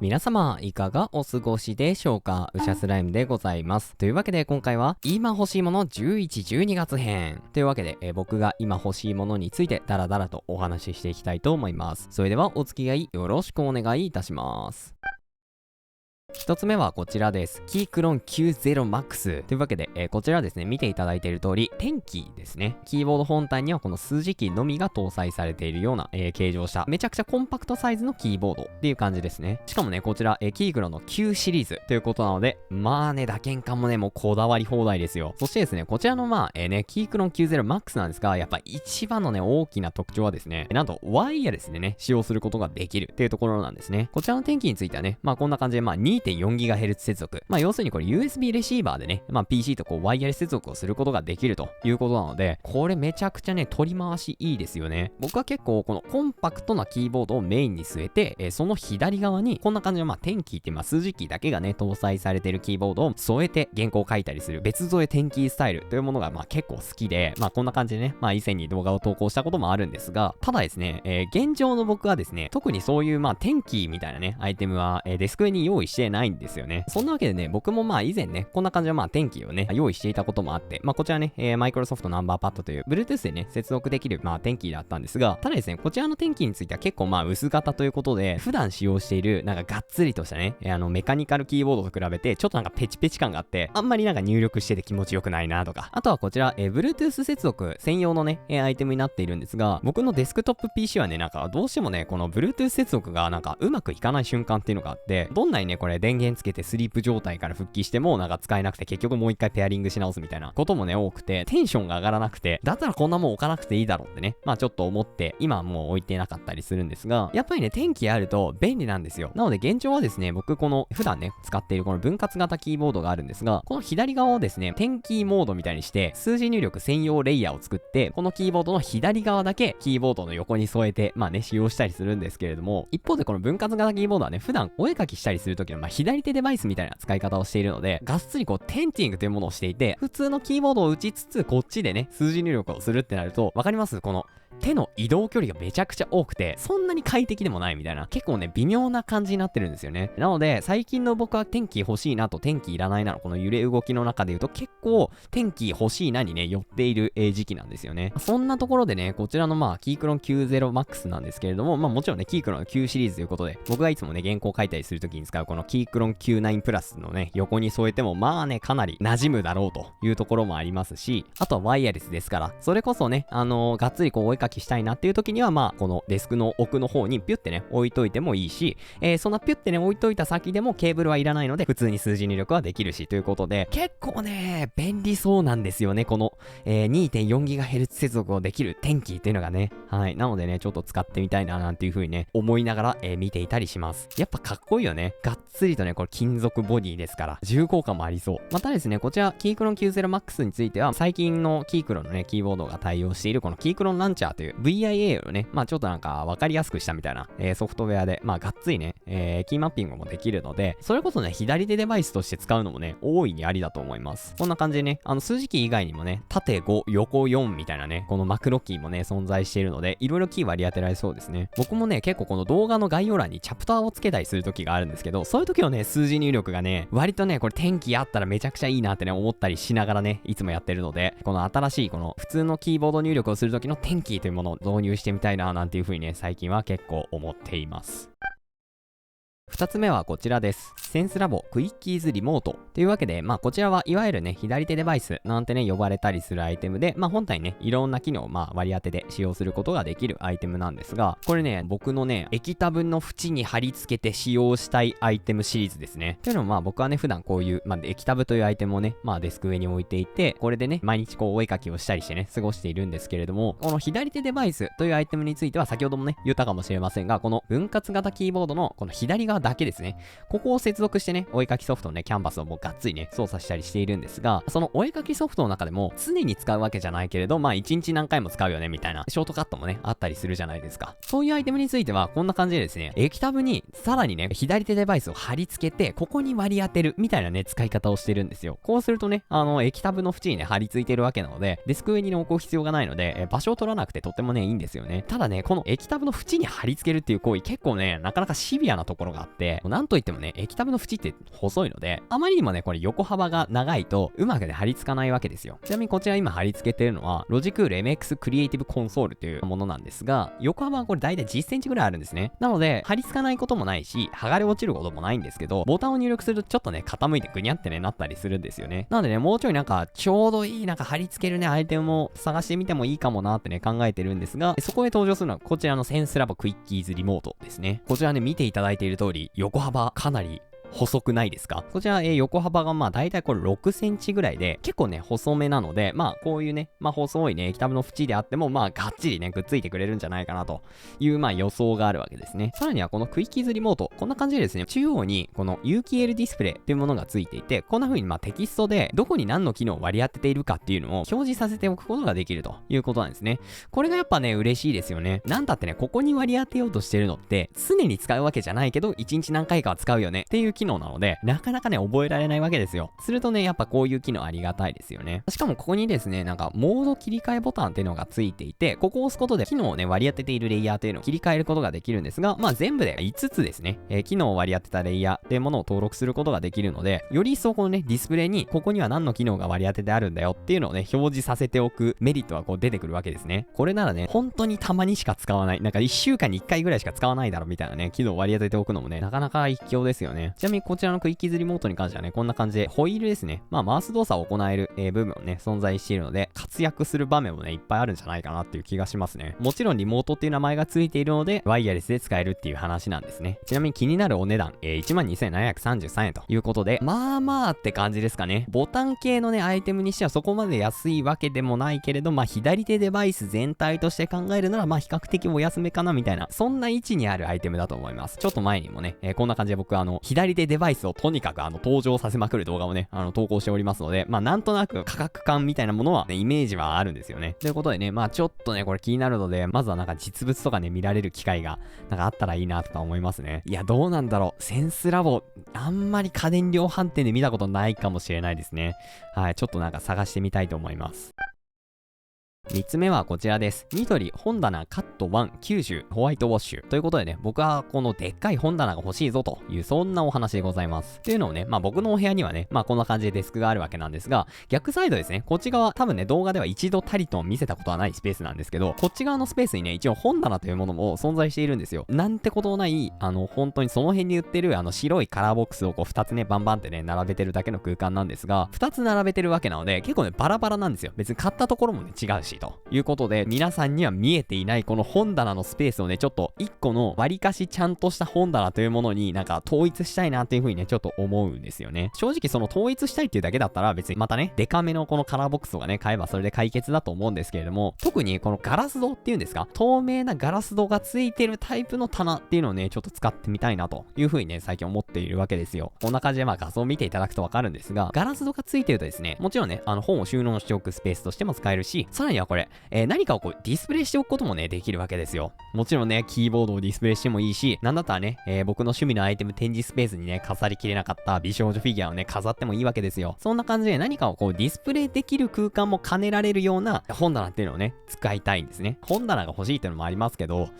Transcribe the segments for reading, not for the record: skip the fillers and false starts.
皆様、いかがお過ごしでしょうか？うしゃスライムでございます。というわけで、今回は、今欲しいもの11、12月編。というわけで、僕が今欲しいものについて、ダラダラとお話ししていきたいと思います。それでは、お付き合いよろしくお願いいたします。一つ目はこちらです。キークロン 90MAX。というわけで、こちらですね、見ていただいている通り、10キーですね。キーボード本体にはこの数字キーのみが搭載されているような、形状した、めちゃくちゃコンパクトサイズのキーボードっていう感じですね。しかもね、こちら、キークロンの9シリーズということなので、まあね、打鍵感もね、もうこだわり放題ですよ。そしてですね、こちらのキークロン 90MAX なんですが、やっぱ一番のね、大きな特徴はですね、なんとワイヤレスでね、使用することができるっていうところなんですね。こちらの10キーについてはね、こんな感じで、2.4GHz 接続。要するにこれ USB レシーバーでね、PC とこうワイヤレス接続をすることができるということなので、これめちゃくちゃね、取り回しいいですよね。僕は結構このコンパクトなキーボードをメインに据えて、その左側にこんな感じの10キーって数字キーだけがね、搭載されているキーボードを添えて原稿を書いたりする別添え10キースタイルというものが結構好きで、こんな感じでね、以前に動画を投稿したこともあるんですが、ただですね、現状の僕はですね、特にそういう10キーみたいなね、アイテムは、デスク上に用意してないんですよね。そんなわけでね、僕も以前ね、こんな感じの10キーをね、用意していたこともあって、こちらね、マイクロソフトナンバーパッドという Bluetooth でね、接続できる10キーだったんですが、ただですね、こちらの10キーについては結構薄型ということで、普段使用しているがっつりとしたね、メカニカルキーボードと比べて、ちょっとペチペチ感があって、あんまり入力してて気持ちよくないなとか、あとはこちら、Bluetooth 接続専用のね、アイテムになっているんですが、僕のデスクトップ PC はね、どうしてもね、この Bluetooth 接続がうまくいかない瞬間っていうのがあって、どんなにね、これ電源つけてスリープ状態から復帰しても使えなくて、結局もう一回ペアリングし直すみたいなこともね、多くて、テンションが上がらなくて、だったらこんなもん置かなくていいだろうってね、ちょっと思って、今はもう置いてなかったりするんですが、やっぱりね、10キーあると便利なんですよ。なので現状はですね、僕この普段ね、使っているこの分割型キーボードがあるんですが、この左側をですね、10キーモードみたいにして、数字入力専用レイヤーを作って、このキーボードの左側だけキーボードの横に添えて、使用したりするんですけれども、一方でこの分割型キーボードはね、普段お絵描きしたりするときの左手デバイスみたいな使い方をしているので、がっつりこうテンティングというものをしていて、普通のキーボードを打ちつつ、こっちでね、数字入力をするってなると、わかります？この手の移動距離がめちゃくちゃ多くて、そんなに快適でもないみたいな、結構ね、微妙な感じになってるんですよね。なので、最近の僕は天気欲しいなと天気いらないなのこの揺れ動きの中で言うと、結構天気欲しいなにね、寄っている時期なんですよね。そんなところでね、こちらのキークロン 90MAX なんですけれども、もちろんね、キークロンの9シリーズということで、僕がいつもね、原稿を書いたりするときに使うこのキークロン99プラスのね、横に添えても、かなり馴染むだろうというところもありますし、あとはワイヤレスですから、それこそね、がっつりこうお絵描きしたいなっていう時にはこのデスクの奥の方にピュってね、置いといてもいいし、そんなピュってね、置いといた先でもケーブルはいらないので、普通に数字入力はできるしということで、結構ね、便利そうなんですよね、この、2.4GHz 接続をできる10キーっていうのがね。はい。なのでね、ちょっと使ってみたいななんていう風にね、思いながら、見ていたりします。やっぱかっこいいよね。がっつりとね、これ金属ボディですから、重厚感もありそう。またですね、こちら、キークロン 90MAX については、最近のキークロンのね、キーボードが対応しているこのキークロンランチャーという VIA をね、ちょっとわかりやすくしたみたいな、ソフトウェアで、がっつりね、キーマッピングもできるので、それこそね、左手デバイスとして使うのもね、大いにありだと思います。こんな感じでね、数字キー以外にもね、縦5、横4みたいなね、このマクロキーもね、存在しているので、いろいろキー割り当てられそうですね。僕もね、結構この動画の概要欄にチャプターをつけたりする時があるんですけど、そういう時のね、数字入力がね、割とね、これ天気あったらめちゃくちゃいいなってね、思ったりしながらね、いつもやってるので、この新しいこの普通のキーボード入力をする時の天気というものを導入してみたいななんていう風にね、最近は結構思っています。二つ目はこちらです。センスラボクイッキーズリモート。というわけで、こちらはいわゆるね、左手デバイスなんてね、呼ばれたりするアイテムで、本体ね、いろんな機能を割り当てで使用することができるアイテムなんですが、これね、僕のね、液タブの縁に貼り付けて使用したいアイテムシリーズですね。というのも僕はね、普段こういう、液タブというアイテムをね、デスク上に置いていて、これでね、毎日こうお絵描きをしたりしてね、過ごしているんですけれども、この左手デバイスというアイテムについては、先ほどもね、言ったかもしれませんが、この分割型キーボードのこの左側だけですね。ここを接続してね、お絵描きソフトのね、キャンバスをもうがっつりね、操作したりしているんですが、そのお絵描きソフトの中でも、常に使うわけじゃないけれど、1日何回も使うよね、みたいな、ショートカットもね、あったりするじゃないですか。そういうアイテムについては、こんな感じでですね、液タブに、さらにね、左手デバイスを貼り付けて、ここに割り当てる、みたいなね、使い方をしてるんですよ。こうするとね、液タブの縁にね、貼り付いてるわけなので、デスク上にね、置く必要がないので、場所を取らなくてとってもね、いいんですよね。ただね、この液タブの縁に貼り付けるっていう行為、結構ね、なかなかシビアなところがあって、なんといってもね、液タブの縁って細いので、あまりにもね、これ横幅が長いと、うまくね、貼り付かないわけですよ。ちなみにこちら今貼り付けてるのは、ロジクール MX クリエイティブコンソールというものなんですが、横幅はこれ大体10センチぐらいあるんですね。なので、貼り付かないこともないし、剥がれ落ちることもないんですけど、ボタンを入力するとちょっとね、傾いてグニャってね、なったりするんですよね。なのでね、もうちょいなんか、ちょうどいいなんか貼り付けるね、アイテムを探してみてもいいかもなってね、考えてるんですが、そこへ登場するのはこちらのセンスラボクイッキーズリモートですね。こちらね、見ていただいている通り、横幅かなり細くないですか？こちら、横幅がだいたいこれ6センチぐらいで、結構ね、細めなので、こういうね、細いね、液タブの縁であっても、がっちりね、くっついてくれるんじゃないかなという、予想があるわけですね。さらにはこのクイッキーズリモート、こんな感じでですね、中央にこの有機 L ディスプレイというものがついていて、こんな風にテキストでどこに何の機能を割り当てているかっていうのを表示させておくことができるということなんですね。これがやっぱね、嬉しいですよね。なんだってね、ここに割り当てようとしてるのって、常に使うわけじゃないけど、1日何回かは使うよねっていう機能なので、なかなかね、覚えられないわけですよ。するとね、やっぱこういう機能ありがたいですよね。しかもここにですね、なんか、モード切り替えボタンっていうのがついていて、ここを押すことで機能をね、割り当てているレイヤーっていうのを切り替えることができるんですが、全部で5つですね、機能を割り当てたレイヤーっていうものを登録することができるので、より一層このね、ディスプレイに、ここには何の機能が割り当ててあるんだよっていうのをね、表示させておくメリットはこう出てくるわけですね。これならね、本当にたまにしか使わない、なんか1週間に1回ぐらいしか使わないだろみたいなね、機能を割り当てておくのもね、なかなか一興ですよね。ちなみにこちらのクイッキーズリモートに関してはね、こんな感じで、ホイールですね。回す動作を行える、部分もね、存在しているので、活躍する場面もね、いっぱいあるんじゃないかなっていう気がしますね。もちろんリモートっていう名前がついているので、ワイヤレスで使えるっていう話なんですね。ちなみに気になるお値段、12,733 円ということで、って感じですかね。ボタン系のね、アイテムにしてはそこまで安いわけでもないけれど、左手デバイス全体として考えるなら、比較的お安めかなみたいな、そんな位置にあるアイテムだと思います。ちょっと前にもね、こんな感じで僕左手デバイスをとにかく登場させまくる動画をね、投稿しておりますので、なんとなく価格感みたいなものはね、イメージはあるんですよね。ということでね、ちょっとね、これ気になるので、まずはなんか実物とかね、見られる機会が、なんかあったらいいなとか思いますね。いや、どうなんだろう。センスラボ、あんまり家電量販店で見たことないかもしれないですね。はい、ちょっとなんか探してみたいと思います。3つ目はこちらです。ニトリ本棚カット1 90ホワイトウォッシュ。ということでね、僕はこのでっかい本棚が欲しいぞという、そんなお話でございます。というのをね、僕のお部屋にはね、こんな感じでデスクがあるわけなんですが、逆サイドですね、こっち側、多分ね、動画では一度たりと見せたことはないスペースなんですけど、こっち側のスペースにね、一応本棚というものも存在しているんですよ。なんてことない、本当にその辺に売ってる白いカラーボックスをこう2つね、バンバンってね、並べてるだけの空間なんですが、2つ並べてるわけなので、結構ね、バラバラなんですよ。別に買ったところもね、違うし、ということで、皆さんには見えていないこの本棚のスペースをね、ちょっと1個の割かしちゃんとした本棚というものになんか統一したいなっていう風にね、ちょっと思うんですよね。正直その統一したいっていうだけだったら別にまたね、デカめのこのカラーボックスとかね、買えばそれで解決だと思うんですけれども、特にこのガラス戸っていうんですか、透明なガラス戸がついてるタイプの棚っていうのをね、ちょっと使ってみたいなという風にね、最近思っているわけですよ。こんな感じで画像を見ていただくとわかるんですが、ガラス戸がついてるとですね、もちろんね、本を収納しておくスペースとしても使えるし、さらにはこれ、何かをこうディスプレイしておくこともね、できるわけですよ。もちろんね、キーボードをディスプレイしてもいいし、なんだったらね、僕の趣味のアイテム展示スペースにね、飾りきれなかった美少女フィギュアをね、飾ってもいいわけですよ。そんな感じで何かをこうディスプレイできる空間も兼ねられるような本棚っていうのをね、使いたいんですね。本棚が欲しいっていうのもありますけど、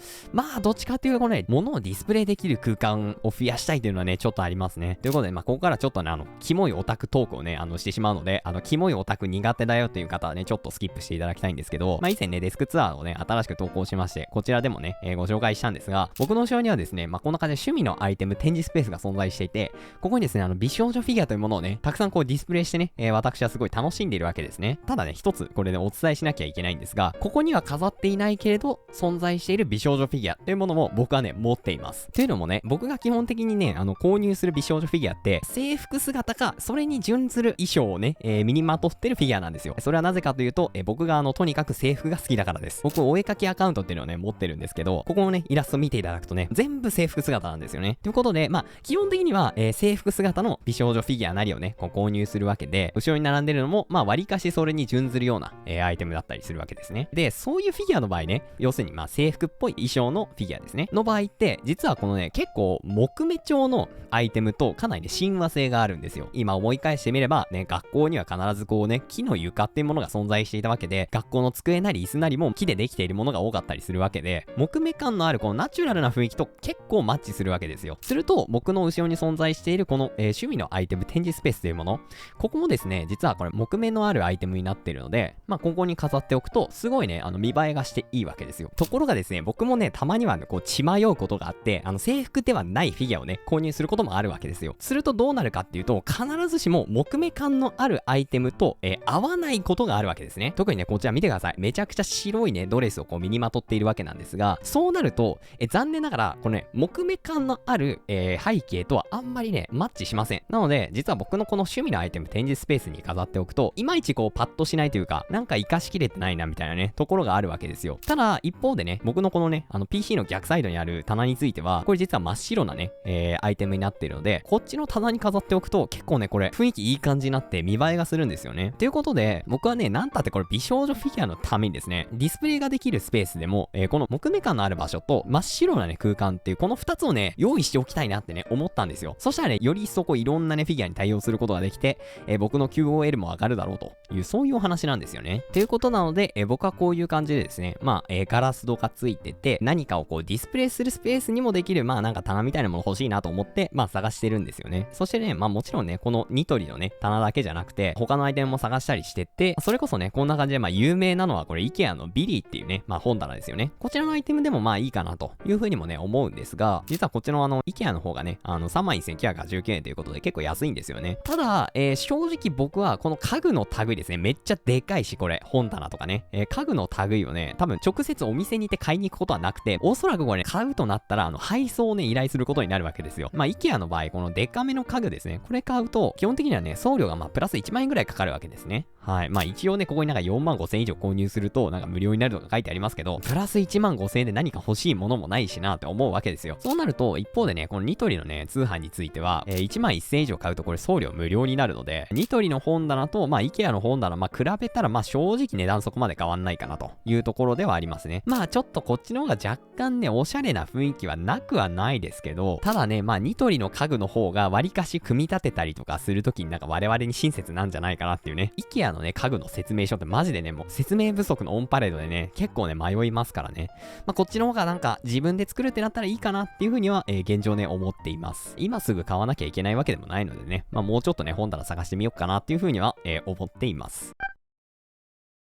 どっちかっていうとね、物をディスプレイできる空間を増やしたいっていうのはね、ちょっとありますね。ということで、ここからちょっとね、キモいオタクトークをね、してしまうので、キモいオタク苦手だよっていう方はね、ちょっとスキップしていただきたいんですけど、以前ね、デスクツアーをね、新しく投稿しまして、こちらでもね、ご紹介したんですが、僕の後ろにはですね、こんな感じで趣味のアイテム展示スペースが存在していて、ここにですね、美少女フィギュアというものをね、たくさんこうディスプレイしてね、私はすごい楽しんでいるわけですね。ただね、一つこれね、お伝えしなきゃいけないんですが、ここには飾っていないけれど、存在している美少女フィギュアというものも僕はね、持っています。というのもね、僕が基本的にね、購入する美少女フィギュアって、制服姿か、それに準ずる衣装をね、身にまとってるフィギュアなんですよ。それはなぜかというと、僕がとにかく制服が好きだからです。僕、お絵かきアカウントっていうのをね、持ってるんですけど、ここのね、イラスト見ていただくとね、全部制服姿なんですよね。ということで、基本的には、制服姿の美少女フィギュアなりをね、こう購入するわけで、後ろに並んでるのも、割かしそれに準ずるような、アイテムだったりするわけですね。で、そういうフィギュアの場合ね、要するに制服っぽい衣装のフィギュアですね。の場合って、実はこのね、結構木目調のアイテムとかなりね、親和性があるんですよ。今思い返してみれば、ね、学校には必ずこうね、木の床っていうものが存在していたわけで、学校の机なり椅子なりも木でできているものが多かったりするわけで、木目感のあるこのナチュラルな雰囲気と結構マッチするわけですよ。すると、僕の後ろに存在しているこの、趣味のアイテム展示スペースというもの、ここもですね、実はこれ木目のあるアイテムになっているので、まあ、ここに飾っておくと、すごいね、見栄えがしていいわけですよ。ところがですね、僕もね、たまにはね、こう、血迷うことがあって、制服ではないフィギュアをね、購入することもあるわけですよ。するとどうなるかっていうと、必ずしも木目感のあるアイテムと、合わないことがあるわけですね。特にね、こちら見てください。めちゃくちゃ白いね、ドレスをこう身にまとっているわけなんですが、そうなると、残念ながら、このね、木目感のある、背景とはあんまりね、マッチしません。なので、実は僕のこの趣味のアイテム展示スペースに飾っておくと、いまいちこうパッとしないというか、なんか活かしきれてないなみたいなね、ところがあるわけですよ。ただ、一方でね、僕のこのね、PC の逆サイドにある棚については、これ実は真っ白なね、アイテムになっているので、こっちの棚に飾っておくと、結構ね、これ、雰囲気いい感じになって見栄えがするんですよね。ということで、僕はね、なんたってこれ美少女フィギュアのためにですね、ディスプレイができるスペースでも、この木目感のある場所と真っ白なね、空間っていう、この2つをね、用意しておきたいなってね、思ったんですよ。そしたらね、より一層こういろんなね、フィギュアに対応することができて、僕の QOL も上がるだろうという、そういうお話なんですよね。ということなので、僕はこういう感じでですね、まあ、ガラス戸がついてて、何かをこうディスプレイするスペースにもできる、まあなんか棚みたいなもの欲しいなと思って、まあ探してるんですよね。そしてね、まあもちろんね、このニトリのね、棚だけじゃなくて、他のアイテムも探したりしてて、それこそね、こんな感じで、まあ有名なのはこれ IKEA のビリーっていうね、まあ本棚ですよね。こちらのアイテムでもまあいいかなというふうにもね、思うんですが、実はこっちのIKEA の方がね、31,919円ということで結構安いんですよね。ただ、正直僕はこの家具の類ですね、めっちゃでかいし、これ、本棚とかね、家具の類をね、多分直接お店に行って買いに行くことはなくて、おそらくこれね、買うとなったら、配送をね、依頼することになるわけですよ。まあ、IKEA の場合、このデカめの家具ですね、これ買うと、基本的にはね、送料がまあ、プラス1万円ぐらいかかるわけですね。はい。まあ一応ね、ここになんか4万5千円以上購入すると、なんか無料になるとか書いてありますけど、プラス1万5千円で何か欲しいものもないしなって思うわけですよ。そうなると、一方でね、このニトリのね、通販については、1万1000円以上買うとこれ送料無料になるので、ニトリの本棚と、まあ IKEA の本棚、まあ比べたら、まあ正直値段そこまで変わんないかなというところではありますね。まあちょっとこっちの方が若干ね、おしゃれな雰囲気はなくはないですけど、ただね、まあニトリの家具の方が割かし組み立てたりとかするときになんか我々に親切なんじゃないかなっていうね、IKEA のね、家具の説明書ってマジでね、もう説明不足のオンパレードでね、結構ね、迷いますからね。まあこっちの方がなんか自分で作るってなったらいいかなっていう風には、現状ね、思っています。今すぐ買わなきゃいけないわけでもないのでね、まあもうちょっとね、本棚探してみようかなっていう風には、思っています。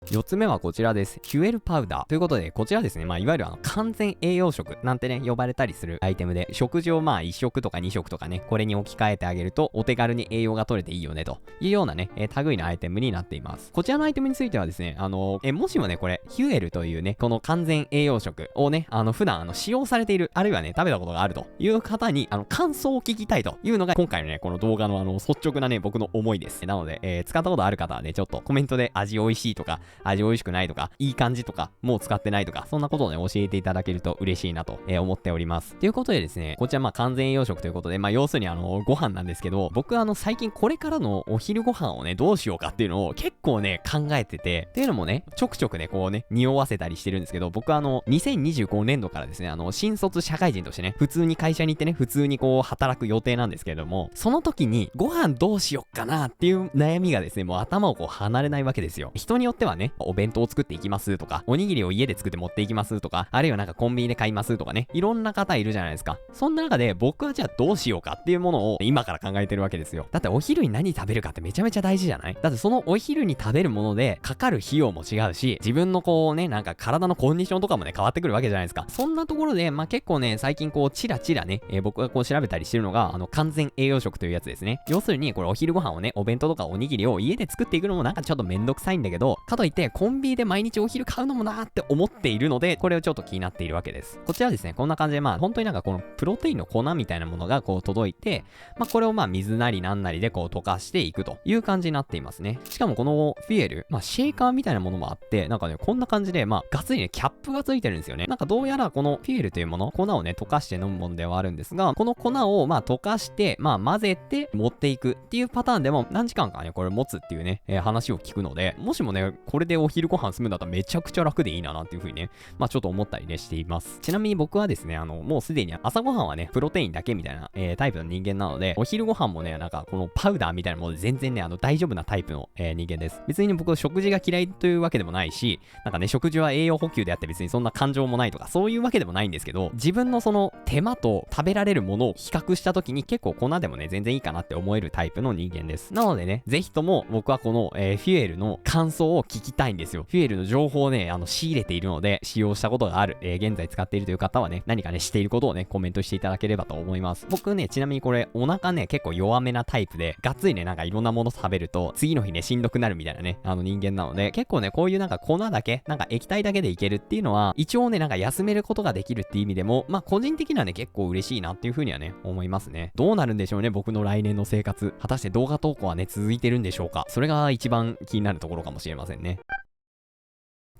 4つ目はこちらです。キュエルパウダー。ということで、こちらですね、まあ、いわゆる完全栄養食なんてね、呼ばれたりするアイテムで、食事をまあ、1食とか2食とかね、これに置き換えてあげると、お手軽に栄養が取れていいよね、というようなね、類のアイテムになっています。こちらのアイテムについてはですね、もしもね、これ、キュエルというね、この完全栄養食をね、普段使用されている、あるいはね、食べたことがあるという方に、感想を聞きたいというのが、今回のね、この動画の率直なね、僕の思いです。なので、使ったことある方はね、ちょっとコメントで味美味しいとか、味美味しくないとか、いい感じとか、もう使ってないとか、そんなことをね、教えていただけると嬉しいなと、思っております。ということでですね、こちらまあ完全栄養食ということで、まあ要するにご飯なんですけど、僕は最近これからのお昼ご飯をね、どうしようかっていうのを結構ね、考えてて、っていうのもね、ちょくちょくね、こうね、匂わせたりしてるんですけど、僕は2025年度からですね、新卒社会人としてね、普通に会社に行ってね、普通にこう働く予定なんですけれども、その時にご飯どうしよっかなっていう悩みがですね、もう頭をこう離れないわけですよ。人によってはね、お弁当を作っていきますとか、おにぎりを家で作って持っていきますとか、あるいはなんかコンビニで買いますとかね、いろんな方いるじゃないですか。そんな中で僕はじゃあどうしようかっていうものを今から考えてるわけですよ。だってお昼に何食べるかってめちゃめちゃ大事じゃない？だってそのお昼に食べるものでかかる費用も違うし、自分のこうね、なんか体のコンディションとかもね、変わってくるわけじゃないですか。そんなところで、まあ結構ね、最近こう、チラチラね、僕がこう調べたりしてるのが、完全栄養食というやつですね。要するに、これお昼ご飯をね、お弁当とかおにぎりを家で作っていくのもなんかちょっとめんどくさいんだけど、かといってコンビニで毎日お昼買うのもなーって思っているので、これをちょっと気になっているわけです。こちらですね、こんな感じでまあ、本当になんかこのプロテインの粉みたいなものがこう届いて、まあこれをまあ水なりなんなりでこう溶かしていくという感じになっていますね。しかもこのフィエル、まあシェーカーみたいなものもあって、なんかね、こんな感じでまあ、ガッツリね、キャップがついてるんですよね。なんかどうやらこのフィエルというもの、粉をね、溶かして飲むものではあるんですが、この粉をまあ溶かして、まあ混ぜて持っていくっていうパターンでも何時間かね、これ持つっていうね、話を聞くので、もしもね、ここれでお昼ご飯済むんだったらめちゃくちゃ楽でいいななんていう風にね、まあちょっと思ったりね、しています。ちなみに僕はですね、もうすでに朝ごはんはね、プロテインだけみたいな、タイプの人間なので、お昼ご飯もね、なんかこのパウダーみたいなもので全然ね、大丈夫なタイプの、人間です。別にね、僕食事が嫌いというわけでもないし、なんかね、食事は栄養補給であって別にそんな感情もないとか、そういうわけでもないんですけど、自分のその手間と食べられるものを比較した時に結構粉でもね、全然いいかなって思えるタイプの人間です。なのでね、ぜひとも僕はこの、フュエルの感想を聞きたいんですよ。フュエルの情報をね、仕入れているので、使用したことがある、現在使っているという方はね、何かね、していることをね、コメントしていただければと思います。僕ね、ちなみにこれ、お腹ね、結構弱めなタイプで、がっつりね、なんかいろんなもの食べると、次の日ね、しんどくなるみたいなね、人間なので、結構ね、こういうなんか粉だけ、なんか液体だけでいけるっていうのは、一応ね、なんか休めることができるっていう意味でも、まあ、個人的にはね、結構嬉しいなっていう風にはね、思いますね。どうなるんでしょうね、僕の来年の生活。果たして動画投稿はね、続いてるんでしょうか。それが一番気になるところかもしれませんね。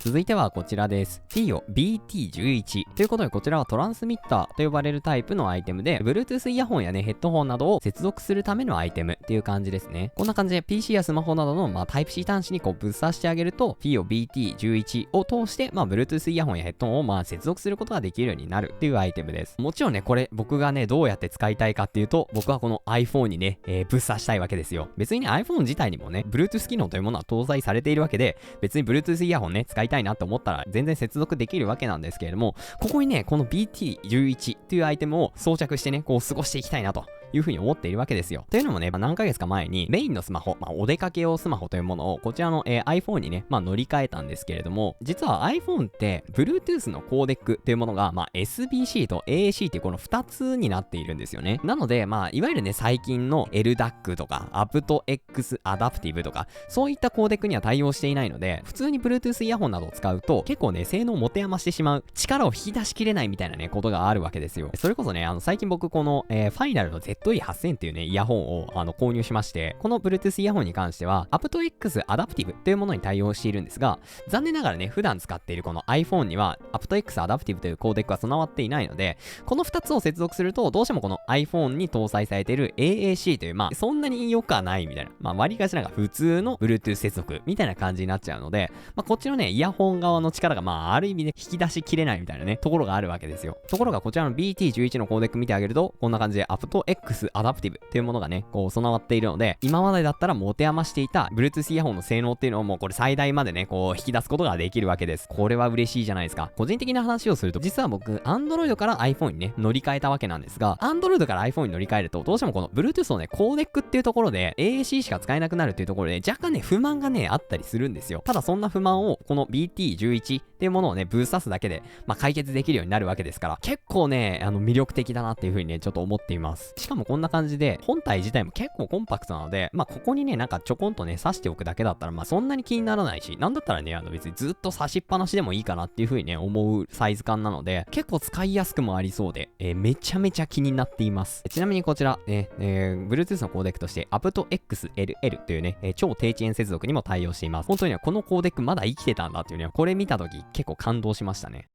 続いてはこちらです。FIO BT11 ということで、こちらはトランスミッターと呼ばれるタイプのアイテムで、Bluetooth イヤホンやね、ヘッドホンなどを接続するためのアイテムっていう感じですね。こんな感じで PC やスマホなどの、タイプ C 端子にこうぶっ刺してあげると、FIO BT11 を通して、Bluetooth イヤホンやヘッドホンを接続することができるようになるっていうアイテムです。もちろんね、これ僕がね、どうやって使いたいかっていうと、僕はこの iPhone にね、ぶっ刺したいわけですよ。別にね、iPhone 自体にもね、Bluetooth 機能というものは搭載されているわけで、別に Bluetooth イヤホンね、使いたいなって思ったら、全然接続できるわけなんですけれども、ここにね、この BT11 というアイテムを装着してね、こう過ごしていきたいなというふうに思っているわけですよ。というのもね、何ヶ月か前にメインのスマホ、お出かけ用スマホというものをこちらの、iPhone にね、乗り換えたんですけれども、実は iPhone って Bluetooth のコーデックというものが、SBC と AAC っていうこの2つになっているんですよね。なので、いわゆるね、最近の LDAC とか aptX Adaptive とか、そういったコーデックには対応していないので、普通に Bluetooth イヤホンなどを使うと、結構ね、性能を持て余してしまう、力を引き出しきれないみたいなね、ことがあるわけですよ。それこそね、最近僕この、ファイナルの ZE8000 っていうね、イヤホンを購入しまして、この Bluetooth イヤホンに関しては、aptX Adaptive というものに対応しているんですが、残念ながらね、普段使っているこの iPhone には、aptX Adaptive というコーデックは備わっていないので、この2つを接続すると、どうしてもこの iPhone に搭載されている AAC という、そんなに良くはないみたいな、割りかしなんか普通の Bluetooth 接続みたいな感じになっちゃうので、こっちのね、イヤホン側の力が、ある意味で引き出しきれないみたいなね、ところがあるわけですよ。ところがこちらの BT11 のコーデック見てあげると、こんな感じで aptX Adaptive というものがね、こう備わっているので、今までだったら持て余していた Bluetooth イヤホンの性能っていうのをもうこれ最大までね、こう引き出すことができるわけです。これは嬉しいじゃないですか。個人的な話をすると、実は僕、Android から iPhone にね、乗り換えたわけなんですが、Android から iPhone に乗り換えると、どうしてもこの Bluetooth のね、コーデックっていうところで、AAC しか使えなくなるっていうところで、若干ね、不満がね、あったりするんですよ。ただそんな不満を、この BT11 っていうものをね、ぶっ刺すだけで、解決できるようになるわけですから、結構ね、魅力的だなっていう風にね、ちょっと思っています。しかもこんな感じで、本体自体も結構コンパクトなので、ここにね、なんかちょこんとね、刺しておくだけだったら、そんなに気にならないし、なんだったらね、別にずっと刺しっぱなしでもいいかなっていう風にね、思うサイズ感なので、結構使いやすくもありそうで、めちゃめちゃ気になっています。ちなみにこちら、Bluetooth のコーデックとして、aptX LL というね、超低遅延接続にも対応しています。本当にね、このコーデックまだ生きてたんだっていうね、これ見たとき結構感動しましたね。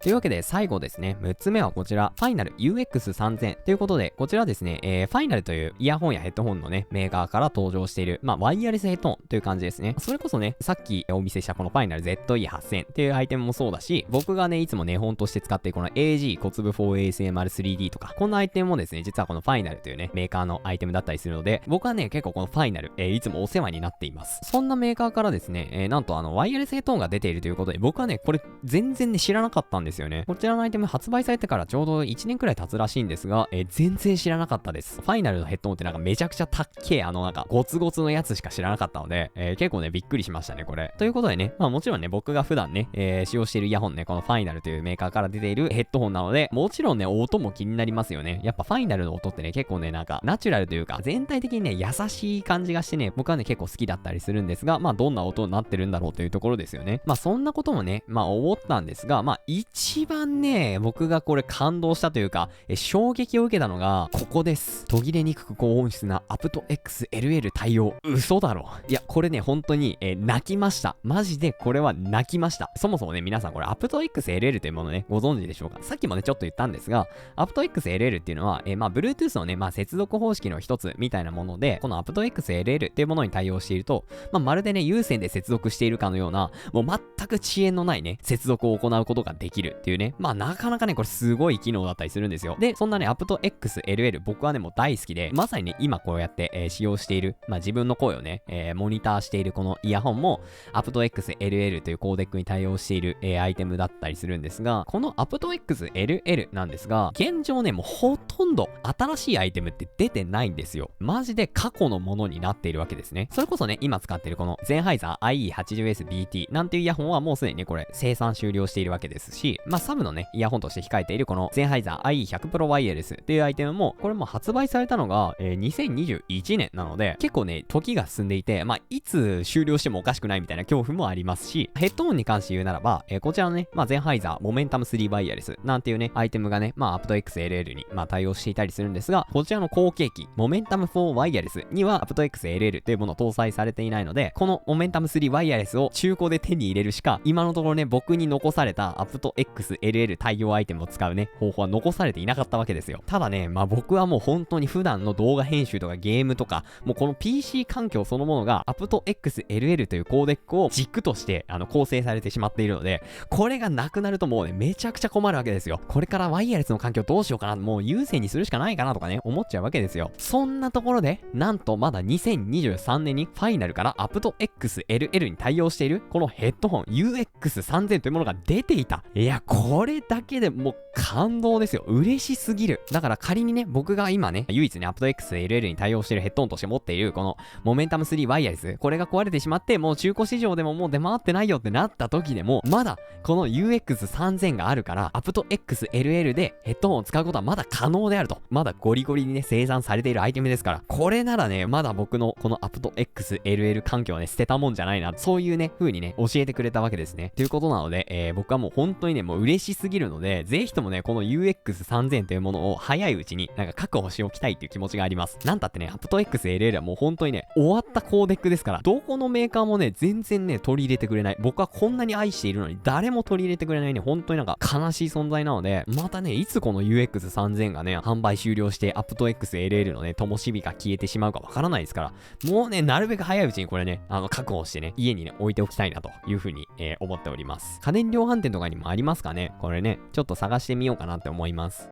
というわけで最後ですね、6つ目はこちら、ファイナル UX3000 ということで、こちらですね、ファイナルというイヤホンやヘッドホンのね、メーカーから登場している、ワイヤレスヘッドホンという感じですね。それこそね、さっきお見せしたこのファイナル ZE8000 っていうアイテムもそうだし、僕がね、いつもね、本として使っているこの AG 小粒 4ASMR3D とか、こんなアイテムもですね、実はこのファイナルというね、メーカーのアイテムだったりするので、僕はね、結構このファイナル、いつもお世話になっています。そんなメーカーからですね、なんとワイヤレスヘッドホンが出ているということで、僕はね、これ全然ね、知らなかったんですよね。こちらのアイテム発売されてからちょうど1年くらい経つらしいんですが、全然知らなかったです。ファイナルのヘッドホンってなんかめちゃくちゃたっけえなんかゴツゴツのやつしか知らなかったので、結構ねびっくりしましたねこれ。ということでね、もちろんね僕が普段ね、使用しているイヤホンね、このファイナルというメーカーから出ているヘッドホンなので、もちろんね音も気になりますよね。やっぱファイナルの音ってね結構ねなんかナチュラルというか全体的にね優しい感じがしてね、僕はね結構好きだったりするんですが、どんな音になってるんだろうというところですよね。そんなこともね思ったんですが、一一番ね、僕がこれ感動したというか、衝撃を受けたのが、ここです。途切れにくく高音質な aptX LL 対応。嘘だろ。いや、これね、本当に、泣きました。マジでこれは泣きました。そもそもね、皆さんこれ aptX LL というものね、ご存知でしょうか？さっきもね、ちょっと言ったんですが、aptX LL っていうのは、Bluetooth のね、接続方式の一つみたいなもので、この aptX LL っていうものに対応していると、まるでね、有線で接続しているかのような、もう全く遅延のないね、接続を行うことができるっていうね、なかなかね、これすごい機能だったりするんですよ。で、そんなね、aptX LL、僕はね、もう大好きで、まさにね、今こうやって、使用している、自分の声をね、モニターしているこのイヤホンも、aptX LL というコーデックに対応している、アイテムだったりするんですが、この aptX LL なんですが、現状ね、もうほとんど新しいアイテムって出てないんですよ。マジで過去のものになっているわけですね。それこそね、今使っているこのゼンハイザー IE80SBT なんていうイヤホンはもうすでにね、これ生産終了しているわけですし、サブのね、イヤホンとして控えているこのゼンハイザー IE100 Pro Wireless っていうアイテムも、これも発売されたのが、2021年なので、結構ね、時が進んでいて、いつ終了してもおかしくないみたいな恐怖もありますし、ヘッドホンに関して言うならば、こちらのね、ゼンハイザーモメンタム3 Wireless なんていうね、アイテムがね、aptX LL に対応していたりするんですが、こちらの後継機、モメンタム4 Wireless には aptX LL というものを搭載されていないので、このモメンタム3 Wireless を中古で手に入れるしか、今のところね、僕に残された aptX LL 対応アイテムを使うね、方法は残されていなかったわけですよ。ただね、僕はもう本当に普段の動画編集とかゲームとか、もうこの PC 環境そのものが aptX LL というコーデックを軸として構成されてしまっているので、これがなくなるともうね、めちゃくちゃ困るわけですよ。これからワイヤレスの環境どうしようかな、もう有線にするしかないかなとかね、思っちゃうわけですよ。そんなところで、なんとまだ2023年にファイナルから aptX LL に対応しているこのヘッドホン UX3000 というものが出ていた。いや、これだけでもう感動ですよ。嬉しすぎる。だから仮にね、僕が今ね、唯一ね、aptX LL に対応しているヘッドホンとして持っているこのモメンタム3ワイヤレス、これが壊れてしまって、もう中古市場でももう出回ってないよってなった時でも、まだこの UX3000 があるから、aptX LL でヘッドホンを使うことはまだ可能であると。まだゴリゴリにね、生産されているアイテムですから、これならね、まだ僕のこの aptX LL 環境はね、捨てたもんじゃないな、そういうね、風にね、教えてくれたわけですね。ということなので、僕はもう本当にね、もう嬉しすぎるので、ぜひともね、この UX3000 というものを早いうちに確保しておきたいっていう気持ちがあります。なんたってね、aptX LL はもう本当にね、終わったコーデックですから、どこのメーカーもね、全然ね、取り入れてくれない。僕はこんなに愛しているのに、誰も取り入れてくれないね、本当に悲しい存在なので、またね、いつこの UX3000 がね、販売終了して、aptX LL のね、灯火が消えてしまうかわからないですから、もうね、なるべく早いうちにこれね、確保してね、家にね、置いておきたいなというふうに、思っております。家電量販店とかにもありますかね？これね、ちょっと探してみようかなって思います。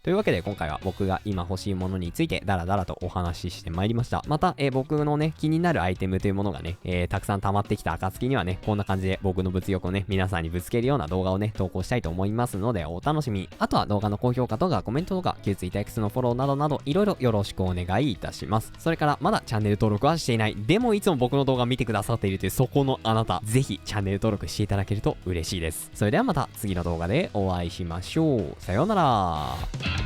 というわけで今回は僕が今欲しいものについてダラダラとお話ししてまいりました。また、僕のね、気になるアイテムというものがね、たくさん溜まってきた暁にはね、こんな感じで僕の物欲をね、皆さんにぶつけるような動画をね、投稿したいと思いますので、お楽しみに。あとは動画の高評価とかコメントとか、旧Twitter X のフォローなどなど、いろいろよろしくお願いいたします。それから、まだチャンネル登録はしていない。でもいつも僕の動画見てくださっているというそこのあなた、ぜひチャンネル登録していただけると嬉しいです。それではまた次の動画でお会いしましょう。さようなら。